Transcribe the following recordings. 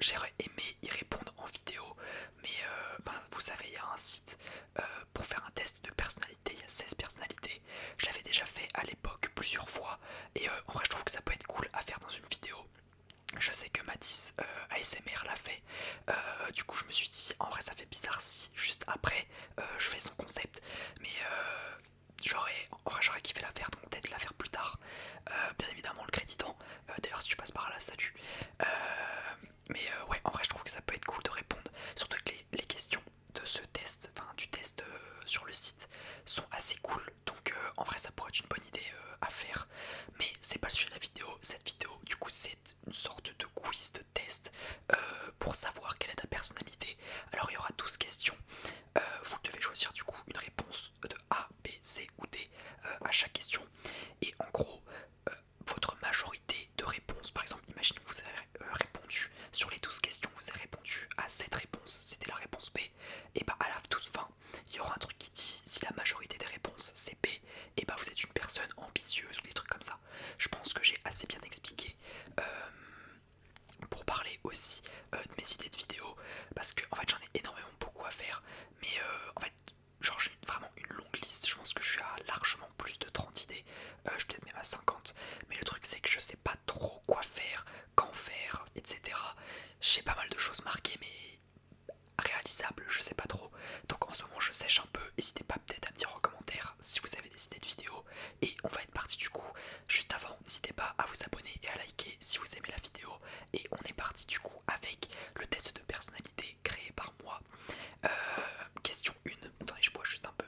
j'aurais aimé y répondre en vidéo, mais vous savez, il y a un site pour faire un test de personnalité, il y a 16 personnalités. Je l'avais déjà fait à l'époque plusieurs fois, et en vrai je trouve que ça peut être cool à faire dans une vidéo. Je sais que Matisse ASMR l'a fait, du coup je me suis dit en vrai ça fait bizarre si juste après je fais son concept, mais j'aurais kiffé la faire, donc peut-être la faire plus tard, bien évidemment le créditant. D'ailleurs si tu passes par là, salut. Ouais, en vrai je trouve que ça peut être cool de répondre, surtout que les questions de ce test, enfin du test sur le site, sont assez cool, donc en vrai ça pourrait être une bonne idée à faire. Mais c'est pas le sujet de la vidéo. Cette vidéo du coup c'est une sorte de quiz de test pour savoir quelle est ta personnalité. Alors il y aura 12 questions. Vous devez choisir du coup une réponse de A, B, C ou D à chaque question. Et en gros, votre majorité de réponses, par exemple, imaginez que vous avez répondu sur les 12 questions, vous avez répondu à cette réponse, c'était la réponse B. Et bah à la toute fin, il y aura un truc qui dit si la majorité des réponses c'est B, et bah vous êtes une personne ambitieuse ou des trucs comme ça. Je pense que j'ai assez bien expliqué. Pour parler aussi de mes idées de vidéos, parce que en fait j'en ai énormément beaucoup à faire, mais en fait genre j'ai vraiment une longue liste. Je pense que je suis à largement plus de 30 idées, je suis peut-être même à 50, mais le truc c'est que je sais pas trop quoi faire, quand faire, etc. J'ai pas mal de choses marquées mais réalisables, je sais pas trop. Donc en ce moment je sèche un peu. N'hésitez pas peut-être à me dire en commentaire si vous avez des idées de vidéos. Et on va être parti du coup. Juste avant, n'hésitez pas à vous abonner et à liker si vous aimez la vidéo. Et on est parti du coup avec le test de personnalité créé par moi. Question 1. Attendez, je bois juste un peu.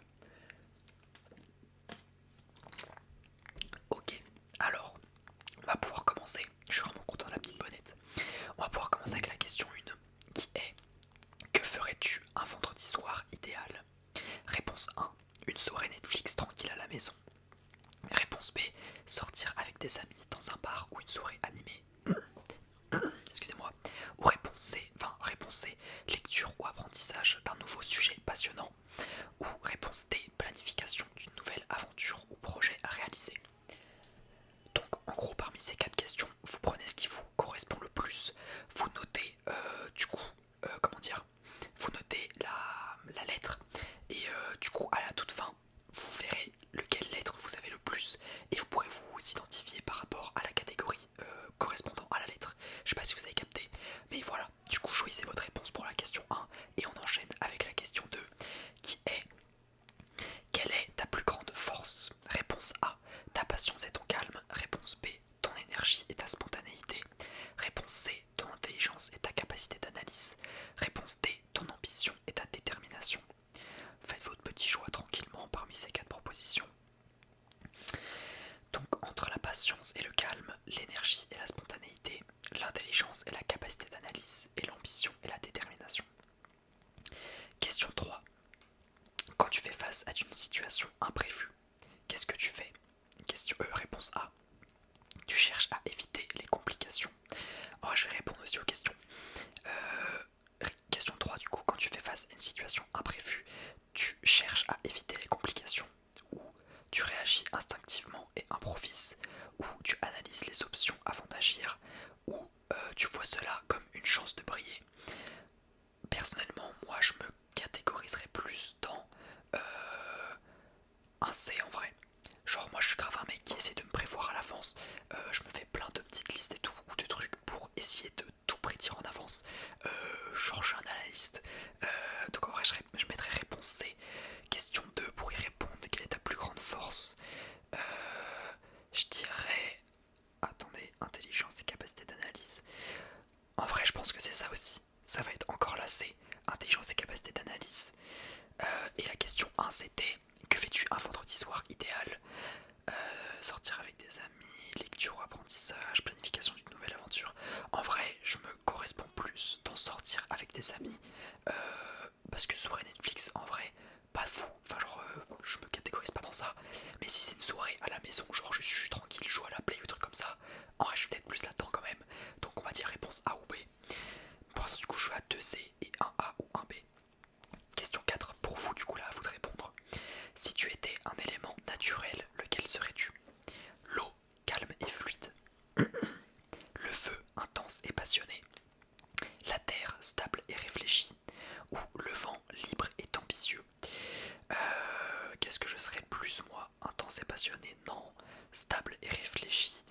Ok, alors on va pouvoir commencer. Je suis vraiment content de la petite bonnette. On va pouvoir commencer avec la question 1 qui est: que ferais-tu un vendredi soir idéal? Réponse 1. Une soirée Netflix tranquille à la maison. Réponse B. Sortir avec des amis dans un bar ou une soirée animée. Excusez-moi. Ou réponse C. Lecture ou apprentissage d'un nouveau sujet passionnant. Ou réponse D. Planification d'une nouvelle aventure ou projet à réaliser. Donc en gros parmi ces 4 questions, vous prenez ce qui vous correspond le plus. Vous notez du coup, comment dire, vous notez la lettre. Et du coup à la toute fin, vous verrez lequel lettre vous avez le plus. Et vous pourrez vous identifier par rapport à la catégorie correspondant à la lettre. Je sais pas si vous avez capté. Mais voilà, du coup choisissez votre réponse pour la question 1. Et on enchaîne avec la question 2 qui est: quelle est ta plus grande force? Réponse A. Ta patience et ton calme. Réponse B. Ton énergie et ta spontanéité. Réponse C. Ton intelligence et ta capacité d'analyse. Réponse D. Ton ambition et ta détermination. Faites votre petit choix tranquillement parmi ces 4 propositions. Donc entre la patience et le calme, l'énergie et la spontanéité, l'intelligence et la capacité d'analyse, et l'ambition et la détermination. Question 3. Quand tu fais face à une situation imprévue, qu'est-ce que tu fais? Réponse A. Tu cherches à éviter les complications. Alors je vais répondre aussi aux questions. Question 3 du coup, quand tu fais face à une situation imprévue, tu cherches à éviter les complications, ou tu réagis instinctivement et improvises, ou tu analyses les options avant d'agir, ou tu vois cela comme une chance de briller. Personnellement, moi je me catégoriserais plus dans un C en vrai. Genre moi je suis grave un mec qui essaie de me prévoir à l'avance. Je me fais plein de petites listes et tout, ou de trucs pour essayer de tout prédire en avance. Genre je suis un analyste. Donc en vrai je mettrais réponse C. Question 2 pour y répondre. Quelle est ta plus grande force? Je dirais... Attendez, intelligence et capacité d'analyse. En vrai je pense que c'est ça aussi. Ça va être encore la C. Intelligence et capacité d'analyse. Et la question 1 c'était: que fais-tu un vendredi soir idéal? Sortir avec des amis, lecture ou apprentissage, planification d'une nouvelle aventure. En vrai, je me corresponds plus dans sortir avec des amis. Parce que soirée Netflix, en vrai, pas fou. Enfin, genre, je me catégorise pas dans ça. Mais si c'est une soirée à la maison, genre je suis tranquille, je joue à la play ou des trucs comme ça, en vrai, je suis peut-être plus là-dedans quand même. Donc, on va dire réponse A ou B. Pour l'instant, du coup, je suis à 2C et 1A ou 1B. Question 4, pour vous, du coup, là, à vous de répondre. Si tu étais un élément naturel, lequel serais-tu? L'eau, calme et fluide. Le feu, intense et passionné. La la terre stable et réfléchie, ou le vent libre et ambitieux. Qu'est-ce que je serais plus moi? Intense et passionné? Non. Stable et réfléchi?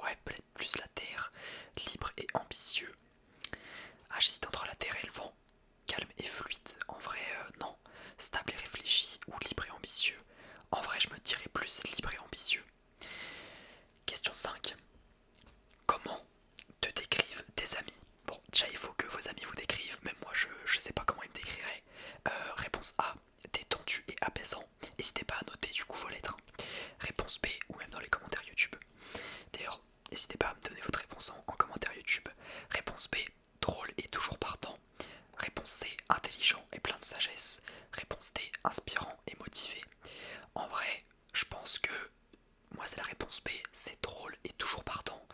Ouais, peut-être plus la terre. Libre et ambitieux? Ah, j'hésite entre la terre et le vent. Calme et fluide? En vrai, non. Stable et réfléchi ou libre et ambitieux? En vrai, je me dirais plus libre et ambitieux. Question 5. Comment te décrivent tes amis? Bon, déjà il faut que vos amis vous décrivent, même moi je sais pas comment ils me décriraient. Réponse A, détendu et apaisant. N'hésitez pas à noter du coup vos lettres. Réponse B, ou même dans les commentaires YouTube. D'ailleurs, n'hésitez pas à me donner votre réponse en commentaire YouTube. Réponse B, drôle et toujours partant. Réponse C, intelligent et plein de sagesse. Réponse D, inspirant et motivé. En vrai, je pense que moi c'est la réponse B, c'est drôle et toujours partant.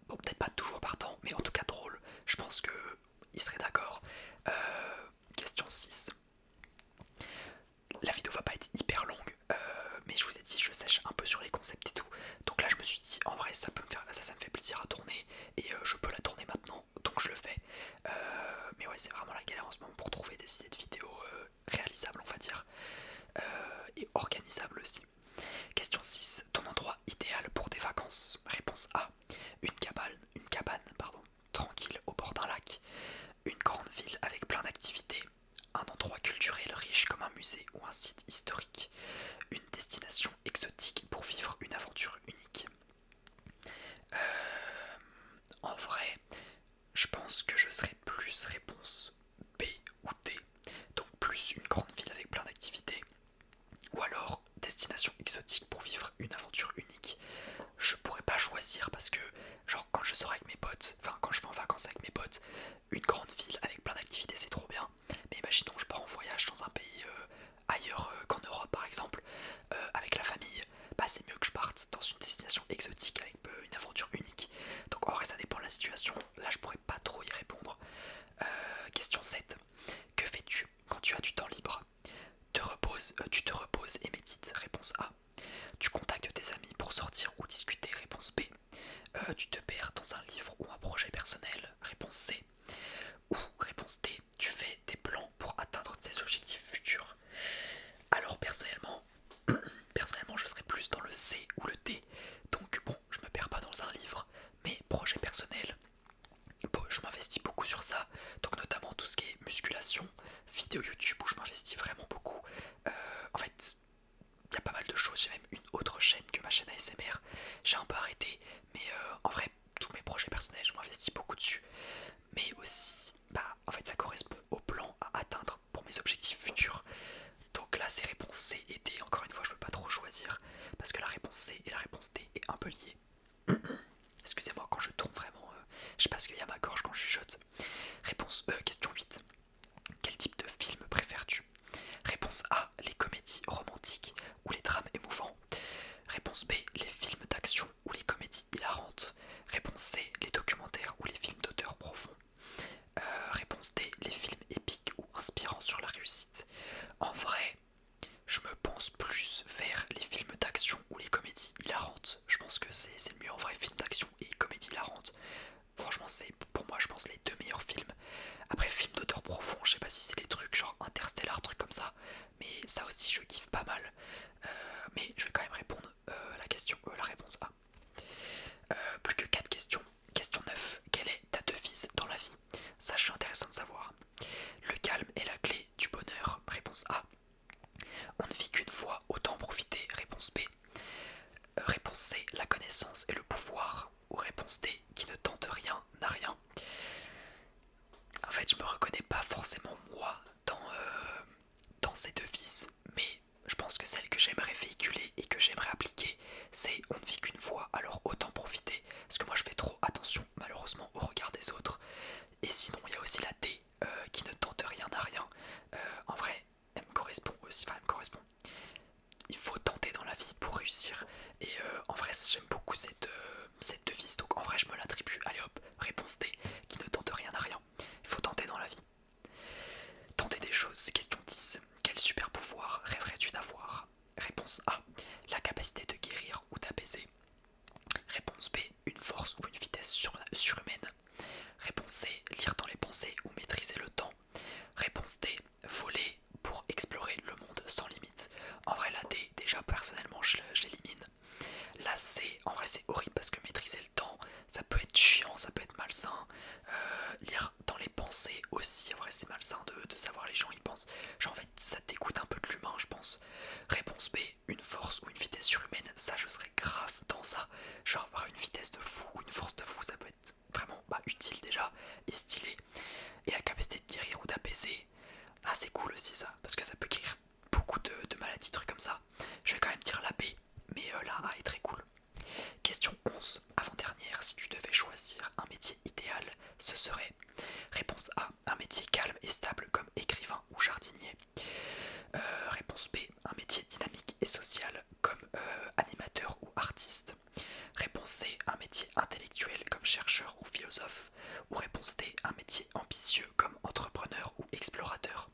Bon, peut-être pas toujours partant, mais en tout cas drôle. Je pense que il serait d'accord. Question 6. La vidéo va pas être hyper longue, mais je vous ai dit, je sèche un peu sur les concepts et tout. Donc là, je me suis dit, en vrai, ça me fait plaisir à tourner et je peux la tourner maintenant, donc je le fais. Mais ouais, c'est vraiment la galère en ce moment pour trouver des idées de vidéos réalisables, on va dire, et organisables aussi. Question 6. Ton endroit idéal pour des vacances? Réponse A. Une cabane, tranquille au bord d'un lac. Une grande ville avec plein d'activités. Un endroit culturel riche comme un musée ou un site historique. Une destination exotique pour vivre une aventure unique. En vrai, je pense que je serais plus réponse B ou D. Donc plus une grande ville avec plein d'activités. Ou alors destination exotique pour vivre une aventure unique. Je pourrais pas choisir parce que genre quand je sors avec mes potes, enfin quand je vais en vacances avec mes potes, une grande ville avec plein d'activités c'est trop bien. Mais imaginons je pars en voyage dans un pays ailleurs qu'en Europe par exemple, avec la famille, bah c'est mieux que je parte dans une destination exotique avec une aventure unique. Donc en vrai ça dépend de la situation, là je pourrais pas trop y répondre. Question 7. Que fais-tu quand tu as du temps libre? Tu te reposes et médites? Réponse A. Tu contactes tes amis pour sortir ou discuter? Réponse B. Tu te perds dans un livre ou un projet personnel? Réponse C. Ou réponse D. Tu fais des plans pour atteindre tes objectifs futurs? Alors personnellement je serais plus dans le C ou le D. Donc bon, je me perds pas dans un livre, mais projet personnel, bon, je m'investis beaucoup sur ça, donc notamment tout ce qui est musculation, vidéo YouTube où je m'investis vraiment beaucoup. En fait, il y a pas mal de choses, j'ai même une autre chaîne que ma chaîne ASMR, j'ai un peu arrêté, mais en vrai, tous mes projets personnels, je m'investis beaucoup dessus. Mais aussi, bah, en fait, ça correspond au plan à atteindre pour mes objectifs futurs. Donc là, c'est réponse C et D, encore une fois, je peux pas trop choisir, parce que la réponse C et la réponse D est un peu liée. Excusez-moi quand je tourne vraiment, je sais pas ce qu'il y a à ma gorge quand je chuchote. Réponse question 8. Quel type de film préfères-tu? Réponse A, les comédies romantiques ou les drames émouvants. Réponse B, les films d'action ou les comédies hilarantes. Réponse C, les documentaires ou les films d'auteurs profonds. Réponse D, les films épiques ou inspirants sur la réussite. En vrai, je me pense plus vers les films d'action ou les comédies hilarantes. Je pense que c'est le mieux en vrai, film d'action et comédie hilarante. Franchement, c'est pour moi, je pense, les deux meilleurs films. Après, film d'auteur profond, je sais pas si c'est les trucs genre Interstellar, trucs comme ça. Mais ça aussi, je kiffe pas mal. Mais je vais quand même répondre à la réponse A. Plus que 4 questions. Question 9. Quelle est ta devise dans la vie? Ça, je suis intéressant de savoir. Le calme est la clé du bonheur. Réponse A. On ne vit qu'une fois, autant en profiter. Réponse B. Réponse C. La connaissance et le pouvoir. Ou réponse D. Qui ne tente rien n'a rien. En fait, je me reconnais pas forcément moi dans ces devises, mais je pense que celle que j'aimerais véhiculer et que j'aimerais appliquer, c'est on ne vit qu'une fois, alors autant profiter. Parce que moi, je fais trop attention, malheureusement, au regard des autres. Et sinon, il y a aussi la D, qui ne tente rien à rien. En vrai, elle me correspond aussi, enfin, elle me correspond. Il faut tenter dans la vie pour réussir. Et en vrai, j'aime beaucoup cette devise. Donc en vrai, je me l'attribue. Allez hop, réponse D, qui ne tente rien à rien. Il faut tenter dans la vie. Tenter des choses. Question 10. Quel super pouvoir rêverais-tu d'avoir? Réponse A. La capacité de guérir ou d'apaiser. Réponse B. Une force ou une vitesse surhumaine. Réponse C, lire dans les pensées ou maîtriser le temps. Réponse D, voler pour explorer le monde sans limite. En vrai la D, déjà personnellement je l'élimine. La C, en vrai c'est horrible parce que maîtriser le temps, ça peut être chiant, ça peut être malsain. Lire dans les pensées aussi, en vrai c'est malsain de savoir les gens y pensent. Genre en fait ça dégoûte un peu de l'humain je pense. Réponse B, une force ou une vitesse surhumaine, ça je serais grave dans ça. Genre avoir une vitesse de fou ou une force de fou, ça peut être vraiment utile déjà et stylé. Et la capacité de guérir ou d'apaiser, ah c'est cool aussi ça, parce que ça peut guérir beaucoup de maladies, trucs comme ça. Je vais quand même dire la B, mais la A est très cool. Question 11, avant-dernière, si tu devais choisir un métier idéal, ce serait réponse A, un métier calme et stable comme écrivain ou jardinier. Réponse B, un métier dynamique et social comme animateur ou artiste. Réponse C, un métier intellectuel comme chercheur ou philosophe. Ou réponse D, un métier ambitieux comme entrepreneur ou explorateur.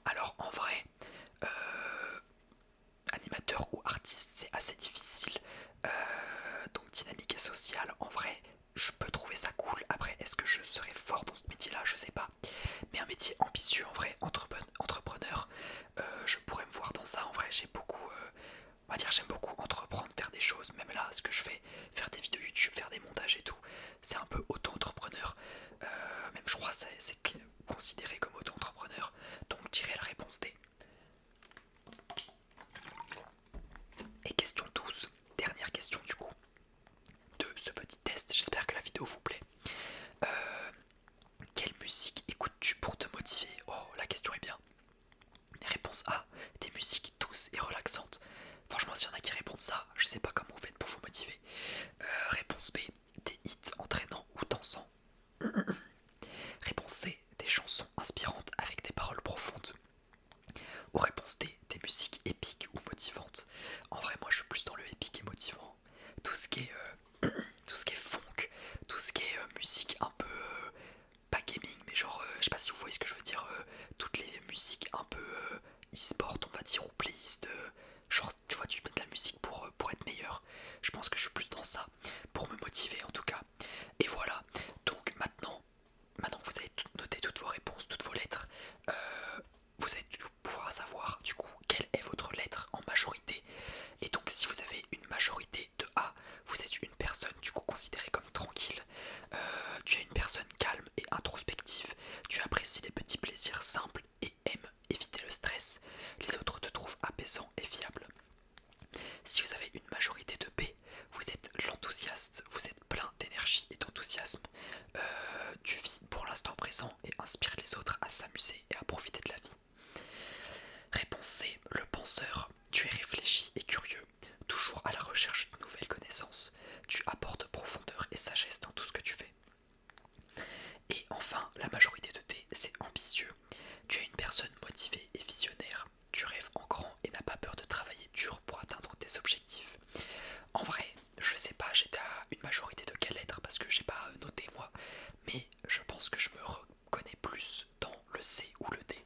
Alors en vrai, animateur ou artiste, c'est assez difficile. Donc dynamique et social, en vrai, je peux trouver ça cool. Après, est-ce que je serais fort dans ce métier-là? Je sais pas. Mais un métier ambitieux, en vrai, entrepreneur, je pourrais me voir dans ça. En vrai, j'ai beaucoup, on va dire, j'aime beaucoup entreprendre, faire des choses. Même là, ce que je fais, faire des vidéos YouTube, faire des montages et tout, c'est un peu auto-entrepreneur. Même je crois c'est considéré comme auto-entrepreneur. Donc, je dirais la réponse D. Et question 12, dernière question du coup de ce petit test, j'espère que la vidéo vous plaît. Quelle musique écoutes-tu pour te motiver? Oh, la question est bien. Réponse A, des musiques douces et relaxantes. Franchement, s'il y en a qui répondent ça, je sais pas comment vous faites pour vous motiver. Réponse B, des hits entraînants ou dansants. Réponse C, des chansons inspirantes avec des paroles profondes. Ou réponse D, des musiques épiques ou motivantes. En vrai, moi je suis plus dans le épique et motivant. Tout ce qui est, tout ce qui est funk, tout ce qui est musique un peu pas gaming, mais genre, je sais pas si vous voyez ce que je veux dire, toutes les musiques un peu e-sport, on va dire, ou playlist, genre, tu vois, tu mets de la musique pour être meilleur. Je pense que je suis plus dans ça, pour me motiver en tout cas. Et voilà, donc maintenant que vous avez noté toutes vos réponses, toutes vos lettres, vous allez pouvoir savoir du coup quelle est votre lettre en majorité. Et donc si vous avez une majorité de A, vous êtes une personne du coup considérée comme tranquille. Tu es une personne calme et introspective. Tu apprécies les petits plaisirs simples et aimes éviter le stress. Les autres te trouvent apaisant et fiable. Si vous avez une majorité de B, vous êtes l'enthousiaste, vous êtes plein d'énergie et d'enthousiasme. Tu vis pour l'instant présent et inspires les autres à s'amuser et à profiter de la vie. Réponse C, le penseur. Tu es réfléchi et curieux, toujours à la recherche de nouvelles connaissances. Tu apportes profondeur et sagesse dans tout ce que tu fais. Et enfin, la majorité de D, c'est ambitieux. Tu es une personne motivée et visionnaire. Tu rêves en grand et n'as pas peur de travailler dur pour atteindre tes objectifs. En vrai, je sais pas, j'étais à une majorité de quelle lettre parce que j'ai pas noté moi, mais je pense que je me reconnais plus dans le C ou le D.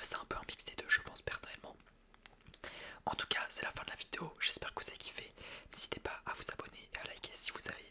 C'est un peu un mix des deux, je pense personnellement. En tout cas, c'est la fin de la vidéo, j'espère que vous avez kiffé. N'hésitez pas à vous abonner et à liker si vous avez